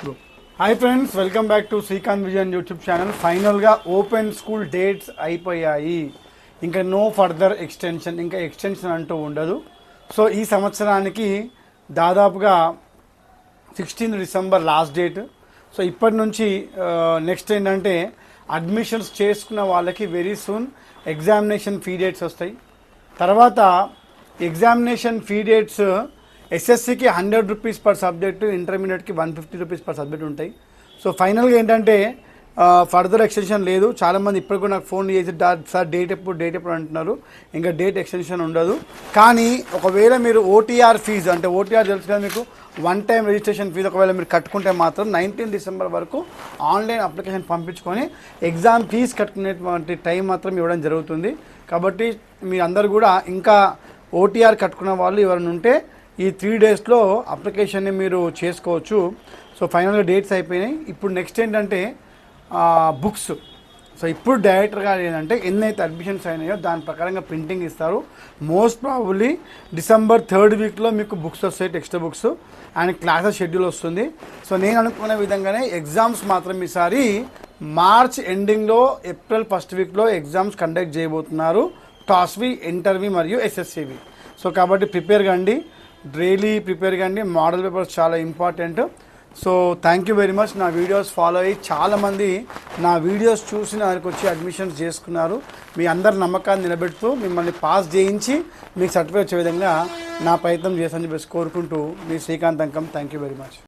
Bro. Hi friends, welcome back to Srikanth Vijayan YouTube channel. ఫైనల్గా open school dates అయిపోయాయి. ఇంకా no further extension, ఇంకా extension అంటూ ఉండదు. సో ఈ సంవత్సరానికి దాదాపుగా 16 డిసెంబర్ లాస్ట్ డేట్. సో ఇప్పటి నుంచి నెక్స్ట్ ఏంటంటే అడ్మిషన్స్ చేసుకున్న వాళ్ళకి very soon examination fee dates వస్తాయి. తర్వాత ఎగ్జామినేషన్ ఫీ డేట్స్ ఎస్ఎస్సికి 100 రూపీస్ పర్ సబ్జెక్టు, ఇంటర్మీడియట్కి 150 రూపీస్ పర్ సబ్జెక్ట్ ఉంటాయి. సో ఫైనల్గా ఏంటంటే ఫర్దర్ ఎక్స్టెన్షన్ లేదు. చాలామంది ఇప్పుడు కూడా నాకు ఫోన్ చేసి సార్ డేట్ ఎప్పుడు అంటున్నారు. ఇంకా డేట్ ఎక్స్టెన్షన్ ఉండదు. కానీ ఒకవేళ మీరు ఓటీఆర్ ఫీజు, అంటే ఓటీఆర్ తెలుసు కదా మీకు, వన్ టైం రిజిస్ట్రేషన్ ఫీజు ఒకవేళ మీరు కట్టుకుంటే మాత్రం 19 డిసెంబర్ వరకు ఆన్లైన్ అప్లికేషన్ పంపించుకొని ఎగ్జామ్ ఫీజు కట్టుకునేటువంటి టైం మాత్రం ఇవ్వడం జరుగుతుంది. కాబట్టి మీ అందరు కూడా ఇంకా ఓటీఆర్ కట్టుకున్న వాళ్ళు ఎవరైనా ఉంటే ఈ 3 డేస్లో అప్లికేషన్ని మీరు చేసుకోవచ్చు. సో ఫైనల్గా డేట్స్ అయిపోయినాయి. ఇప్పుడు నెక్స్ట్ ఏంటంటే బుక్స్. సో ఇప్పుడు డైరెక్టర్గా ఏంటంటే ఎన్నైతే అడ్మిషన్స్ అయినాయో దాని ప్రకారంగా ప్రింటింగ్ ఇస్తారు. మోస్ట్ ప్రాబబ్లీ డిసెంబర్ 3rd వీక్లో మీకు బుక్స్ వస్తాయి, text books and classes schedule వస్తుంది. సో నేను అనుకున్న విధంగానే ఎగ్జామ్స్ మాత్రం ఈసారి మార్చ్ ఎండింగ్లో, ఏప్రిల్ 1st వీక్లో ఎగ్జామ్స్ కండక్ట్ చేయబోతున్నారు. టాస్వి, ఇంటర్వి మరియు ఎస్ఎస్సివి. సో కాబట్టి ప్రిపేర్ కండి, డైలీ ప్రిపేర్ కండి. మోడల్ పేపర్స్ చాలా important. So thank you very much. నా వీడియోస్ ఫాలో అయ్యి చాలామంది నా వీడియోస్ చూసి దానికి వచ్చి అడ్మిషన్స్ చేసుకున్నారు. మీ అందరి నమ్మకాన్ని నిలబెడుతూ మిమ్మల్ని పాస్ చేయించి మీకు సర్టిఫికేట్ వచ్చే విధంగా నా ప్రయత్నం చేస్తానని చెప్పేసి కోరుకుంటూ మీ Srikanth Ankam. Thank you very much.